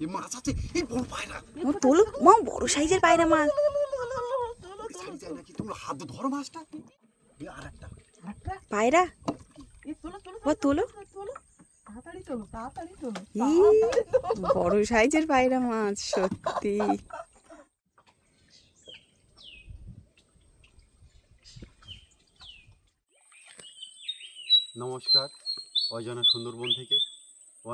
এই মাছ আছে, এই বড় পায়রা। তোলো মা, বড় সাইজের পায়রা মাছ। ছাড়ি যায় নাকি, তোমরা হাত দিয়ে ধরো মাছটা। এই আরেকটা পায়রা ও তোলো। বড় সাইজের পায়রা মাছ সত্যি। নমস্কার, অজানা সুন্দরবন থেকে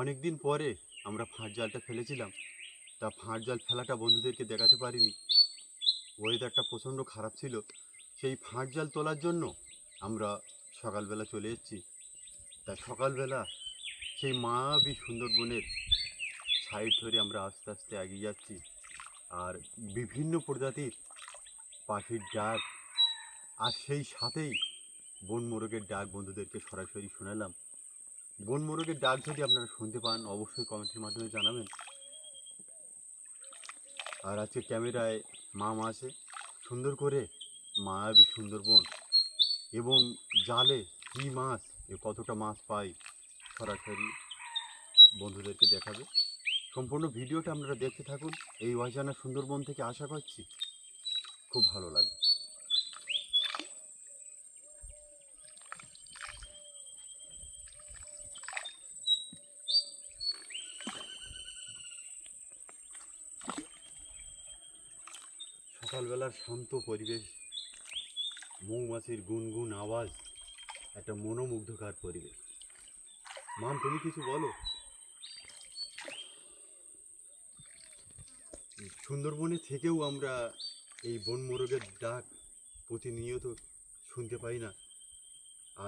অনেকদিন পরে আমরা ফাঁট জালটা ফেলেছিলাম। তা ফাঁট জাল ফেলাটা বন্ধুদেরকে দেখাতে পারিনি, ওয়েদারটা প্রচণ্ড খারাপ ছিল। সেই ফাঁট জাল তোলার জন্য আমরা সকালবেলা চলে এসেছি। তা সকালবেলা সেই মায়াবী সুন্দরবনের সাইড ধরে আমরা আস্তে আস্তে এগিয়ে যাচ্ছি। আর বিভিন্ন প্রজাতির পাখির ডাক, আর সেই সাথেই বন মোরগের ডাক বন্ধুদেরকে সরাসরি শোনালাম। বন মোরগের ডাক যদি আপনারা শুনতে পান অবশ্যই কমেন্টের মাধ্যমে জানাবেন। আর আজকে ক্যামেরায় মামা আছে, সুন্দর করে মায়াবী সুন্দরবন এবং জালে কী মাছ, কতটা মাছ পাই সরাসরি বন্ধুদেরকে দেখাবে। সম্পূর্ণ ভিডিওটা আপনারা দেখতে থাকুন। এই অজানা সুন্দরবন থেকে আশা করছি খুব ভালো লাগবে। সকালবেলার শান্ত পরিবেশ, মৌমাছির গুনগুন আওয়াজ, একটা মনোমুগ্ধকর পরিবেশ। মাম, তুমি কিছু বলো। সুন্দরবনে থেকেও আমরা এই বন মোরগের ডাক প্রতিনিয়ত শুনতে পাই না।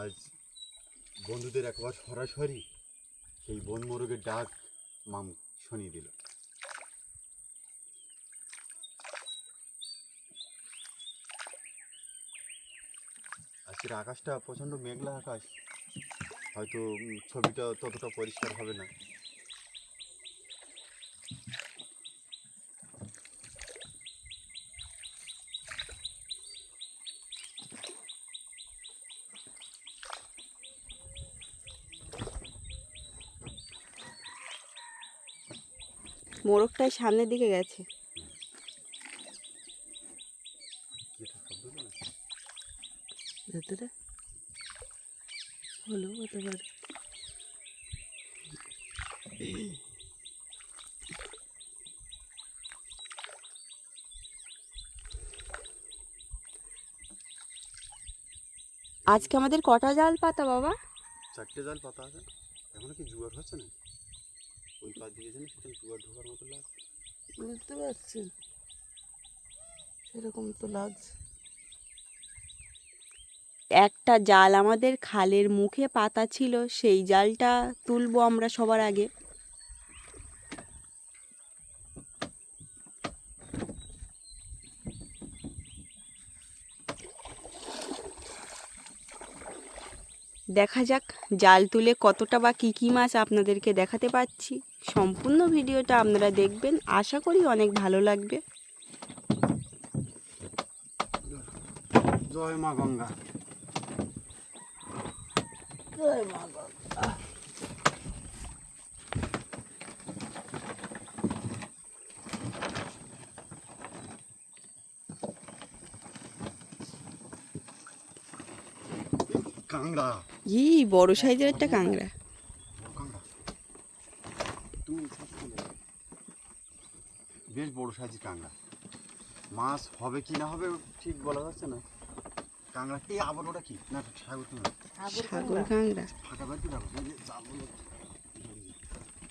আজ বন্ধুদের একবার সরাসরি সেই বন মোরগের ডাক মাম শুনিয়ে দিল। আজকের আকাশটা প্রচণ্ড মেঘলা আকাশ, হয়তো ছবিটা ততটা পরিষ্কার হবে না। মোরগটাই সামনের দিকে গেছে। ভেতরে হলো হতে পারে। আজকে আমাদের কটা জাল পাতা বাবা? 4টে জাল পাতা আছে। এখনো কি জোয়ার হচ্ছে না? ওই পা দিয়েছে না, সেটা জোয়ার ঢোকার মতো লাগছে। বুঝতে পারছি, সেরকম তো লাগছে। একটা জাল আমাদের খালের মুখে পাতা ছিল, সেই জালটা তুলবো আমরা সবার আগে। দেখা যাক জাল তুলে কতটা বা কী কী মাছ আপনাদেরকে দেখাতে পাচ্ছি। সম্পূর্ণ ভিডিওটা আপনারা দেখবেন, আশা করি অনেক ভালো লাগবে। জয় মা গঙ্গা। জয় মা গঙ্গা। কাংড়া, বড় সাইজের একটা কাঁংড়া। বেশ বড় সাইজের কাঁংড়া। মাছ হবে কি না হবে ঠিক বলা যাচ্ছে না। কাঁংড়া কি আবার ওটা কি না সাগর কাঁংড়া? সাগর কাঁংড়া। ফাঁকা বের করে রাখো, জাল বলে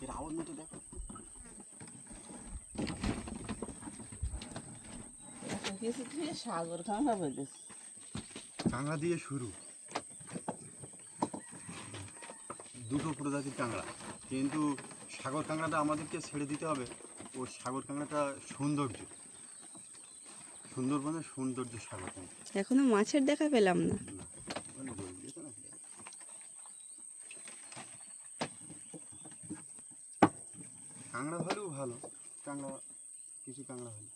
এর আওয়াজ মতো দেখো। সাগর কাঁংড়া বলে কাঁংড়া দিয়ে শুরু, দুটো প্রজাতির কাঁংড়া, কিন্তু সাগর কাঁংড়াটা আমাদেরকে ছেড়ে দিতে হবে। ও সাগর কাঁংড়াটা সৌন্দর্য, সুন্দরবনের সৌন্দর্য সাগর কাঁংড়া। এখনো মাছের দেখা পেলাম না। কাঁংড়া হলেও ভালো, কাঁংড়া কিছু কাঁংড়া হলো।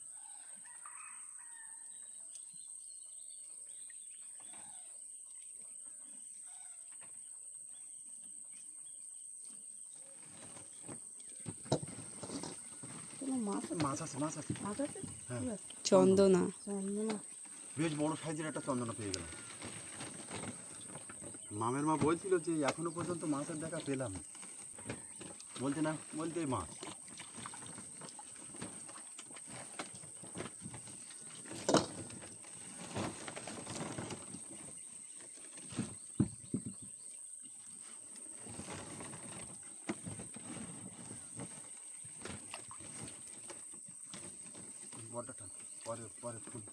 মাছ মাছ আছে, মাছ আছে। মাছ আছে হ্যাঁ, কি আছে? চন্দনা। চন্দনা বেশ বড় সাইজের একটা চন্দনা পেয়ে গেলাম। মামের মা বলছিল যে এখনো পর্যন্ত মাছের দেখা পেলাম না। বলতে না বলতে এই মাছ। বড়টা পরে পরে ফুল।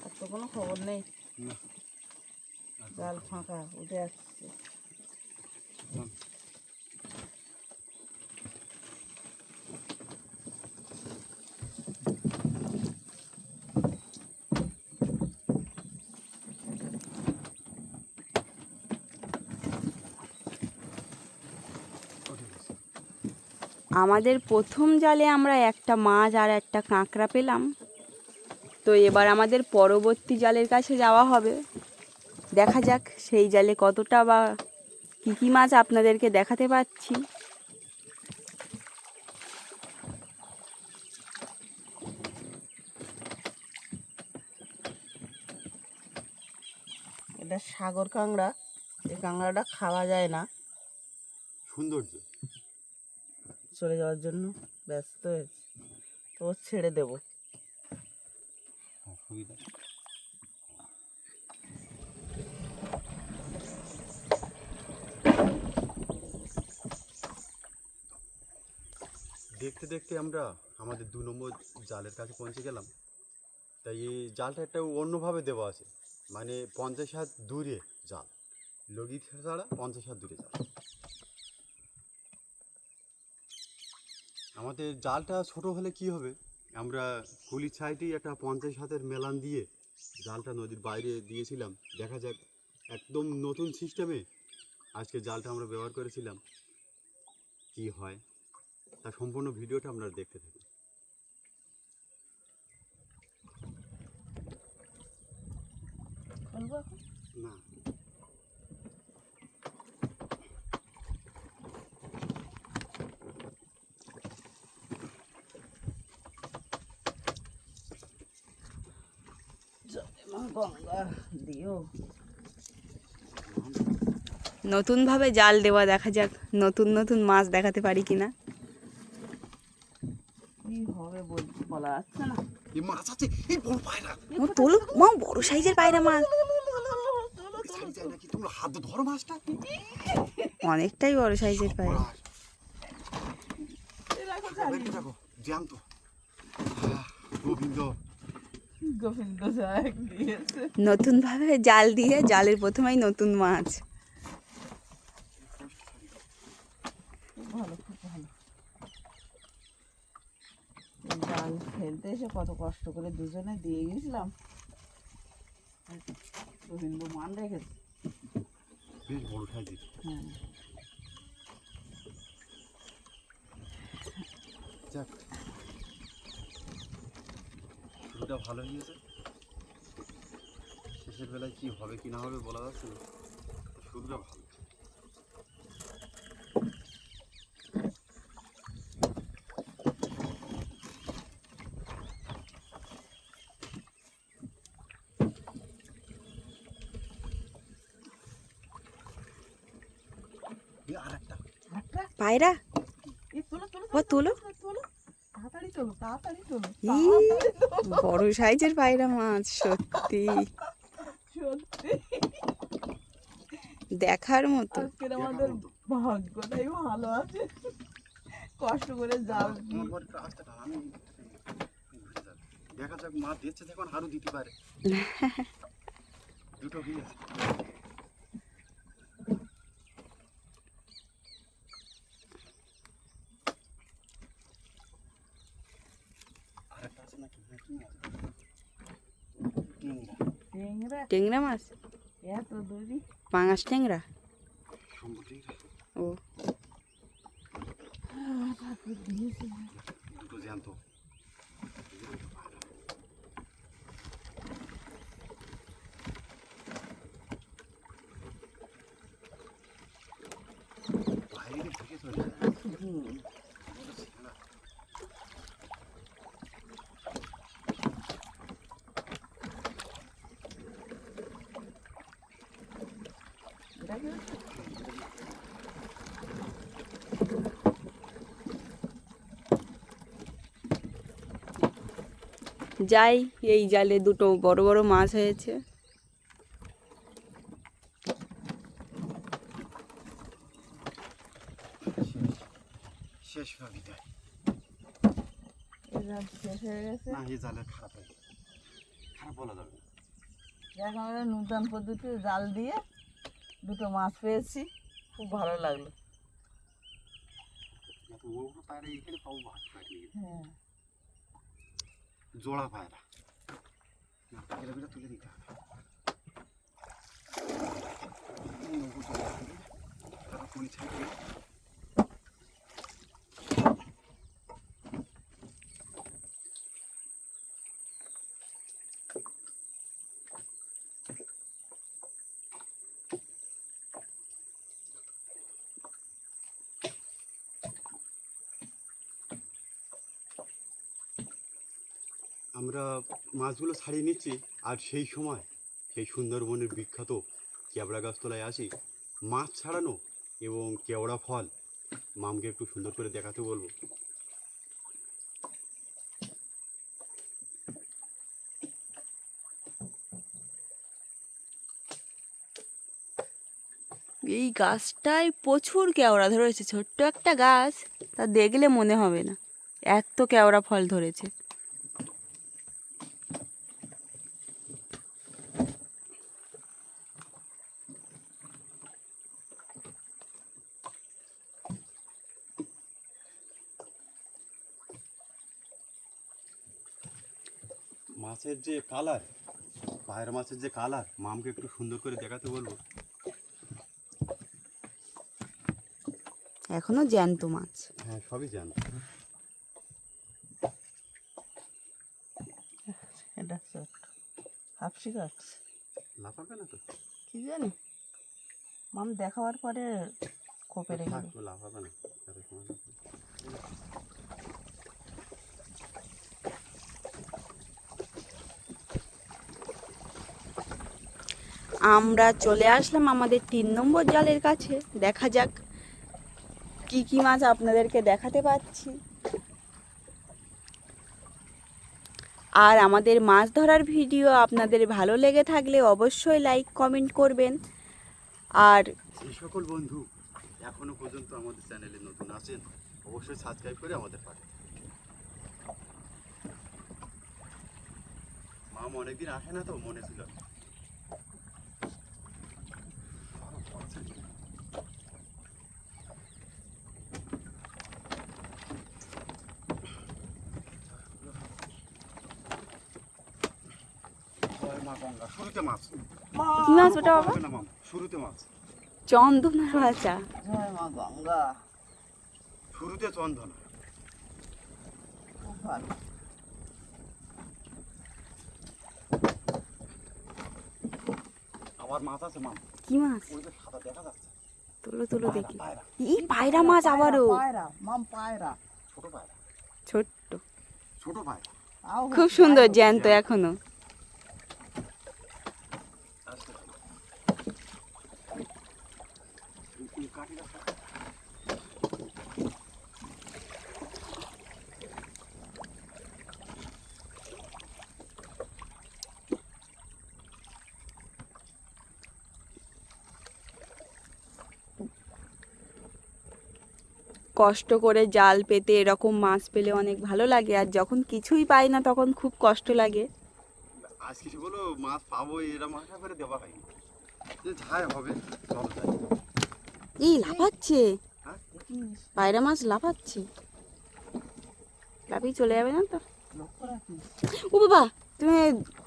আর তো কোনো খবর নেই, না, জাল ফাঁকা উঠে আসছে। উঠে গেছে। আমাদের প্রথম জালে আমরা একটা মাছ আর একটা কাঁকড়া পেলাম। তো এবার আমাদের পরবর্তী জালের কাছে যাওয়া হবে। দেখা যাক সেই জালে কতটা বা কী কী মাছ আপনাদেরকে দেখাতে পাচ্ছি। এটা সাগর কাঁকড়া, এই কাঁকড়াটা খাওয়া যায় না, সৌন্দর্য। চলে যাওয়ার জন্য ব্যস্ত হয়েছে, তো ছেড়ে দেবো। সুবিধা। দেখতে দেখতে আমরা আমাদের 2 নম্বর জালের কাছে পৌঁছে গেলাম। তাই এই জালটা একটা অন্যভাবে দেওয়া আছে, মানে 50 হাত দূরে জাল, লগি ছাড়া 50 হাত দূরে জাল। আমাদের জালটা ছোট হলে কি হবে, আমরা কুলির সাইডেই একটা 50 হাতের মেলান দিয়ে জালটা নদীর বাইরে দিয়েছিলাম। দেখা যাক, একদম নতুন সিস্টেমে আজকে জালটা আমরা ব্যবহার করেছিলাম, কি হয় তার সম্পূর্ণ ভিডিওটা আপনারা দেখতে থাকুন। বলবো এখন? না, জলে মা গঙ্গা দিও। নতুনভাবে জাল দেওয়া, দেখা যাক নতুন নতুন মাছ দেখাতে পারি কিনা। কি হবে বলা যাচ্ছে না। এই মাছ আছে, এই বড় পায়রা। ও তোলো মা, বড় সাইজের পায়রা মাছ, ছাড়ি যায় নাকি, তোমরা হাত দিয়ে ধরো মাছটা। অনেকটাই বড় সাইজের পায়রা। দেখো দেখো জ্যান্ত। গোবিন্দ। গোবিন্দ সাহেব দিয়েছে। নতুনভাবে জাল দিয়ে জালের প্রথমেই নতুন মাছ। খুব ভালো, খুব ভালো। এই জাল ফেলতে এসে কত কষ্ট করে দুজনে দিয়ে গেছিলাম, গোবিন্দ মান রেখেছে। বেশ বড় সাইজের। হ্যাঁ, যাক, শুরুটা ভালো হয়েছে। শেষের বেলায় কি হবে কি না হবে বলা যাচ্ছে না, শুরুটা ভালো। আরেকটা একটা পায়রা, এই তোলো তোলো ও তোলো, তোলো, তাড়াতাড়ি তোলো, তাড়াতাড়ি তোলো, ই বড় সাইজের পায়রা মাছ, সত্যি সত্যি দেখার মতো। আজকের আমাদের ভাগ্যটাই ভালো আছে, কষ্ট করে জাল দিয়ে। আমি দেখা যাক, মা দিচ্ছে দেখুন, আরো দিতে পারে। দুটো কি আছে, আরেকটা আছে নাকি? ট্যাংরা ট্যাংরা মাছ, এত দূরই পাঙাশ ট্যাংরা। ও ঠাকুর দিয়েছে। দুটো জ্যান্ত। এটা কি? যাই, এই জালে দুটো বড় বড় মাছ হয়েছে। শেষ হয়ে বিদায়। এই জাল শেষ হয়ে গেছে। না, এই জালের খারাপ হয়ে গেছে। খারাপ বলা যাবে না। দেখ আমরা নূতন পদ্ধতিতে জাল দিয়ে দুটো মাছ পেয়েছি, খুব ভালো লাগলো। এত বড় বড় পায়রা এখানে পাবো ভাত পাইনি। হ্যাঁ, জোড়া পায়রা না, পায়রাগুলো তুলে দিতে হবে। নৌকো চলে আসবে, তারা কোন সাইডে আমরা মাছগুলো ছাড়িয়ে নিচ্ছি। আর সেই সময় সেই সুন্দরবনের বিখ্যাত কেওড়া গাছতলায় আসি মাছ ছাড়ানো এবং কেওড়া ফল। মামকে একটু সুন্দর করে দেখাতে বলবো। এই গাছটায় প্রচুর কেওড়া ধরেছে, ছোট্ট একটা গাছ, তা দেখলে মনে হবে না এত কেওড়া ফল ধরেছে। মাছের যে কালার, পায়রা মাছের যে কালার, মামকে একটু সুন্দর করে দেখাতে বলবো। এখনো জ্যান্ত মাছ। হ্যাঁ, সবই জানো। এটা ছোট হাফসি কাটছে, লাফাবে না তো? কি জানি মাম দেখাবার পরে কোপে রেখে থাক, দেবো। ও লাফাবে না। এত সময় লাগবে। আমরা চলে আসলাম আমাদের 3 নম্বর জালের কাছে। দেখা যাক কি কি মাছ আপনাদেরকে দেখাতে পাচ্ছি। আর আমাদের মাছ ধরার ভিডিও আপনাদের ভালো লেগে থাকলে অবশ্যই লাইক কমেন্ট করবেন। আর যে সকল বন্ধু এখনো পর্যন্ত আমাদের চ্যানেলে নতুন আছেন, অবশ্যই সাবস্ক্রাইব করে আমাদের পাশে। মাম অনেকদিন আসে না তো, মনে ছিল। জয় মা গঙ্গা। শুরুতে মাছ। কি মাছ ওটা বাবা? হবে না মাম, শুরুতে মাছ। চন্দনা বাছা। জয় মা গঙ্গা, শুরুতে চন্দনা। খুব ভালো। আবার মাছ আছে মাম, কি মাছ? ওই যে সাদা দেখা যাচ্ছে। তুলো তুলো দেখি। পায়রা, এই পায়রা মাছ আবারও। পায়রা মাম, পায়রা ছোট পায়রা, ছোট্ট, ছোট পায়রা। আও খুব সুন্দর জ্যান্ত এখনো। কষ্ট করে জাল পেতে এরকম মাছ পেলে অনেক ভালো লাগে, আর যখন কিছুই পাই না তখন খুব কষ্ট লাগে। আজ কিছু বলো মাছ পাবো এরকম আশা করে দেওয়া হয়নি, যে যাই হবে চল যাই। এই লাফাচ্ছে, হ্যাঁ, পায়রা মাছ লাফাচ্ছে, লাফিয়ে চলে যাবে না তো? লক্ষ্য রাখিস। ও বাবা, তুমি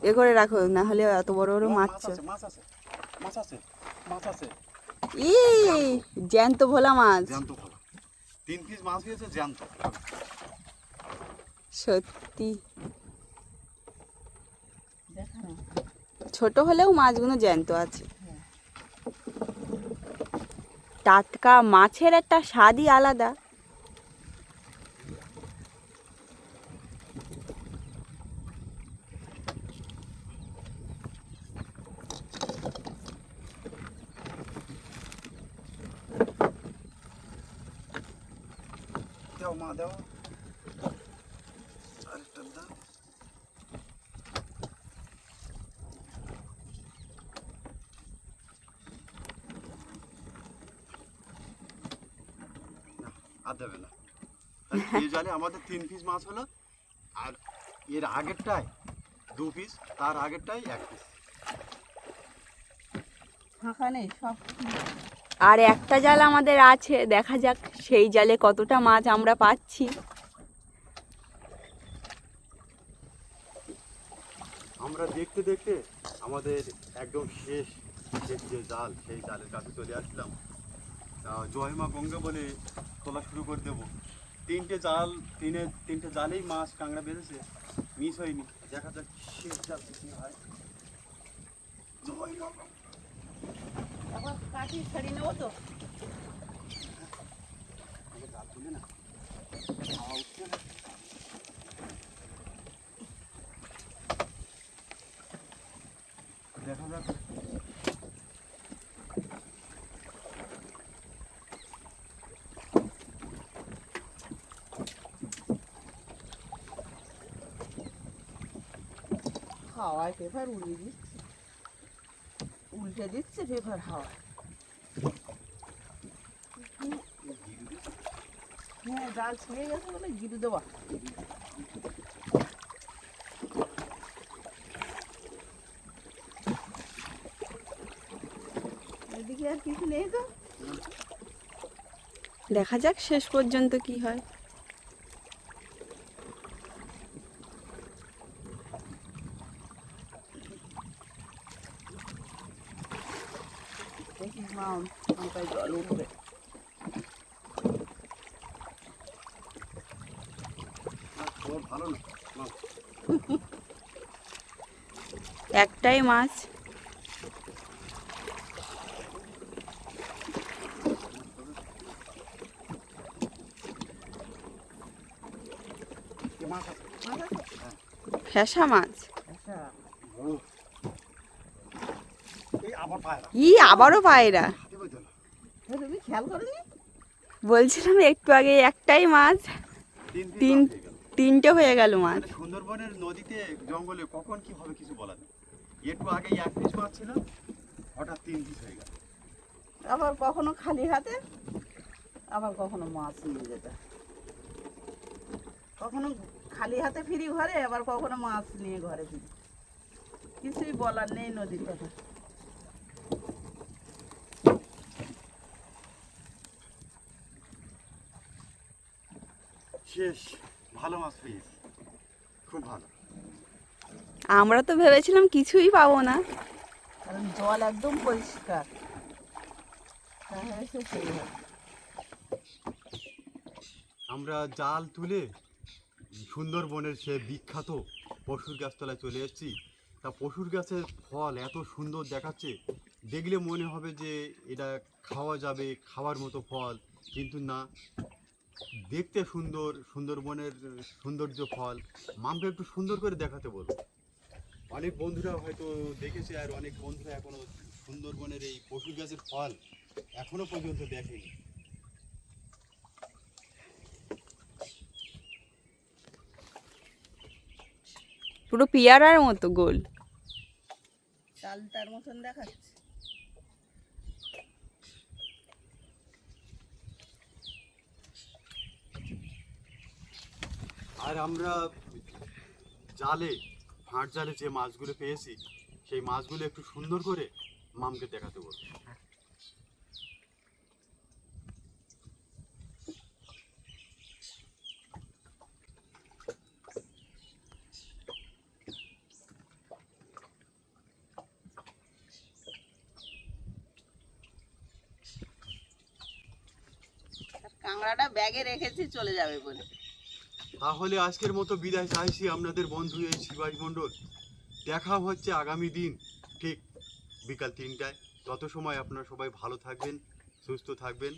এ করে রাখো, না হলে এত বড় বড় মাছ। মাছ আছে, মাছ আছে, মাছ আছে, মাছ আছে। এই জ্যান্ত ভোলা মাছ, জ্যান্ত ভালো 3 পিস মাছ হয়েছে জ্যান্ত। সত্যি দেখা না, ছোট হলেও মাছগুলো জ্যান্ত আছে। টাটকা মাছের একটা স্বাদই আলাদা। মা দাও, আরেকটা দাও। আর দেবে না। এই জালে আমাদের 3 পিস মাছ হলো, আর এর আগেরটায় 2 পিস, তার আগেরটায় 1 পিস। ফাঁকা নেই সব। আর একটা জাল আমাদের আছে, দেখা যাক সেই জালে কতটা মাছ আমরা পাচ্ছি। আমরা দেখতে দেখতে আমাদের একদম শেষ যে জাল, সেই জালের কাছে চলে আসলাম। জয় মা গঙ্গা বলে তোলা শুরু করে দেবো। তিনটে জালেই মাছ কাঁকড়া বেঁধেছে, মিস হয়নি। দেখা যাক শেষ জাল কি হয়। জয় মা গঙ্গা। আবার কাঠি ছাড়িয়ে নেবো তো। আগে জাল তুলে না, হাওয়া উঠছে না। দেখা যাক। হাওয়ায় পেপার উড়িয়ে দিচ্ছে, উল্টে দিচ্ছে পেপার হাওয়ায়। হ্যাঁ, জাল ছিঁড়ে গেছে বলে গিরে দেওয়া। এদিকে আর কিছু নেই তো। দেখা যাক শেষ পর্যন্ত কি হয়। দেখি মাথায় জল উঠবে। খবর ভালো না, মাছ একটাই মাছ। মাছ আছে। মাছ আছে? ফ্যাসা মাছ। আচ্ছা, ও, এই আবার পায়রা। আবারও পায়রা। হাতে বইতে না। তুমি খেয়াল করনি? বলছিলাম একটু আগে একটাই মাছ, 3 পিস তিন মাছ হয়ে গেল। তিনটে হয়ে গেল মাছ। মানে সুন্দরবনের নদীতে জঙ্গলে কখন কি হবে কিছু বলার নেই। একটু আগে 1 পিস মাছ ছিল, হঠাৎ 3 পিস হয়ে গেল। আবার কখনো খালি হাতে, আবার কখনো মাছ নিয়ে যেতে হয়। কখনো খালি হাতে ফিরি ঘরে, আবার কখনো মাছ নিয়ে ঘরে ফিরি। কিছুই বলার নেই নদীর কথা। শেষ, ভালো মাছ পেয়েছি, খুব ভালো। আমরা তো ভেবেছিলাম কিছুই পাবো না। কারণ জল একদম পরিষ্কার। তাহলে সেই হয়। আমরা জাল তুলে সুন্দরবনের সে বিখ্যাত পশুর গাছতলায় চলে এসেছি। তা পশুর গাছের ফল এত সুন্দর দেখাচ্ছে, দেখলে মনে হবে যে এটা খাওয়া যাবে, খাওয়ার মতো ফল, কিন্তু না। দেখতে সুন্দর, সুন্দরবনের সৌন্দর্য ফল। মামকে একটু সুন্দর করে দেখাতে বলবো। অনেক বন্ধুরা হয়তো দেখেছে, আর অনেক বন্ধুরা এখনো সুন্দরবনের এই পশুর গাছের ফল এখনো পর্যন্ত দেখেনি। পুরো পিয়ারার মতো গোল। চালটার মতন দেখাচ্ছে। আর আমরা জালে, ফাঁট জালে যে মাছগুলো পেয়েছি, সেই মাছগুলো একটু সুন্দর করে মামকে দেখাতে বলবো। কাঁকড়াটা ব্যাগে রেখেছি চলে যাবে বলে। তাহলে আজকের মতো বিদায় চাইছি আপনাদের বন্ধু এই শিবাজ মণ্ডল। দেখা হচ্ছে আগামী দিন ঠিক বিকাল 3টায়। তত সময় আপনারা সবাই ভালো থাকবেন, সুস্থ থাকবেন।